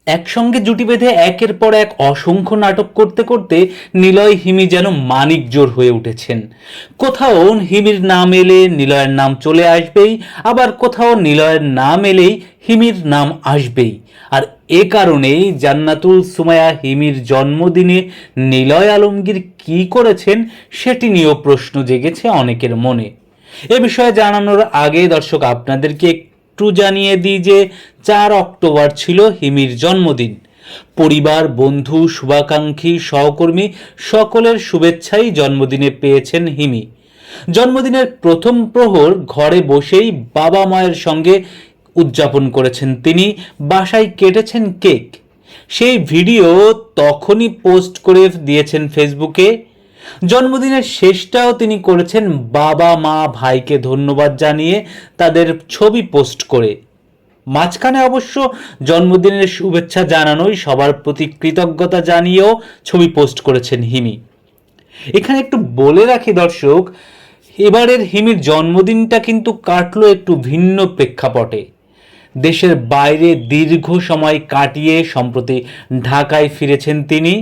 একসঙ্গে জুটি বেঁধে একের পর এক অসংখ্য নাটক করতে করতে নিলয় হিমি যেন মানিকজোড় হয়ে উঠেছেন। কোথাও হিমির নাম এলে নিলয়ের নাম চলে আসবেই, আবার কোথাও নিলয়ের নাম এলেই হিমির নাম আসবেই। আর এ কারণেই জান্নাতুল সুমাইয়া হিমির জন্মদিনে নিলয় আলমগীর কি করেছেন সেটি নিয়েও প্রশ্ন জেগেছে অনেকের মনে। এ বিষয়ে জানানোর আগে দর্শক আপনাদেরকে একটু জানিয়ে দিই যে 4 অক্টোবর ছিল হিমির জন্মদিন। পরিবার, বন্ধু, শুভাকাঙ্ক্ষী, সহকর্মী সকলের শুভেচ্ছাই জন্মদিনে পেয়েছেন হিমি। জন্মদিনের প্রথম প্রহর ঘরে বসেই বাবা মায়ের সঙ্গে উদযাপন করেছেন তিনি। বাসায় কেটেছেন কেক। সেই ভিডিও তখনই পোস্ট করে দিয়েছেন ফেসবুকে। জন্মদিনের শেষটাও তিনি করেছেন বাবা মা ভাইকে ধন্যবাদ জানিয়ে তাদের ছবি পোস্ট করে। মাঝখানে অবশ্য জন্মদিনের শুভেচ্ছা জানানোই সবার প্রতি কৃতজ্ঞতা জানিয়েও ছবি পোস্ট করেছেন হিমি। এখানে একটু বলে রাখি দর্শক, এবারের হিমির জন্মদিনটা কিন্তু কাটলো একটু ভিন্ন প্রেক্ষাপটে। দেশের বাইরে দীর্ঘ সময় কাটিয়ে সম্প্রতি ঢাকায় ফিরেছেন তিনি,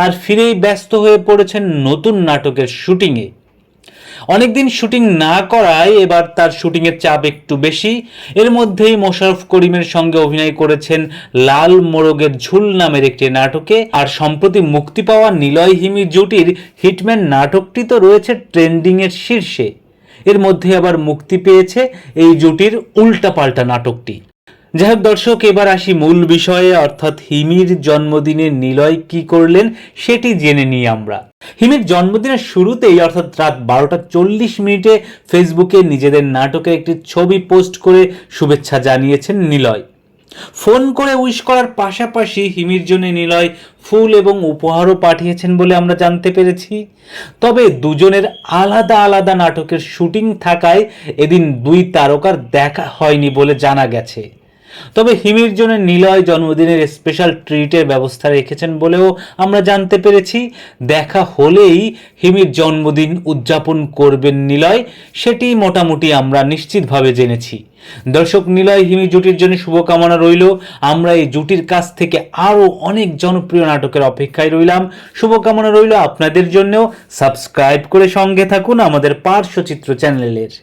আর ফিরেই ব্যস্ত হয়ে পড়েছেন নতুন নাটকের শুটিংয়ে। অনেকদিন শুটিং না করায় এবার তার শুটিংয়ের চাপ একটু বেশি। এর মধ্যেই মোশাররফ করিমের সঙ্গে অভিনয় করেছেন লাল মোরগের ঝুল নামের একটি নাটকে। আর সম্প্রতি মুক্তি পাওয়া নিলয় হিমি জুটির হিটম্যান নাটকটি তো রয়েছে ট্রেন্ডিংয়ের শীর্ষে। এর মধ্যে আবার মুক্তি পেয়েছে এই জুটির উল্টাপাল্টা নাটকটি। যাই হোক দর্শক, এবার আসি মূল বিষয়ে, অর্থাৎ হিমির জন্মদিনে নিলয় কি করলেন সেটি জেনে নিই আমরা। হিমির জন্মদিনের শুরুতেই অর্থাৎ রাত 12:40 ফেসবুকে নিজেদের নাটকের একটি ছবি পোস্ট করে শুভেচ্ছা জানিয়েছেন নিলয়। ফোন করে উইশ করার পাশাপাশি হিমির জন্য নিলয় ফুল এবং উপহারও পাঠিয়েছেন বলে আমরা জানতে পেরেছি। তবে দুজনের আলাদা আলাদা নাটকের শুটিং থাকায় এদিন দুই তারকার দেখা হয়নি বলে জানা গেছে। তবে হিমির জন্য নিলয় জন্মদিনের স্পেশাল ট্রিটের ব্যবস্থা রেখেছেন বলেও আমরা জানতে পেরেছি। দেখা হলেই হিমির জন্মদিন উদযাপন করবেন নিলয়, সেটি মোটামুটি আমরা নিশ্চিতভাবে জেনেছি। দর্শক, নিলয় হিমি জুটির জন্য শুভকামনা রইল। আমরা এই জুটির কাছ থেকে আরও অনেক জনপ্রিয় নাটকের অপেক্ষায় রইলাম। শুভকামনা রইল আপনাদের জন্যও। সাবস্ক্রাইব করে সঙ্গে থাকুন আমাদের পার্শ্বচিত্র চ্যানেলের।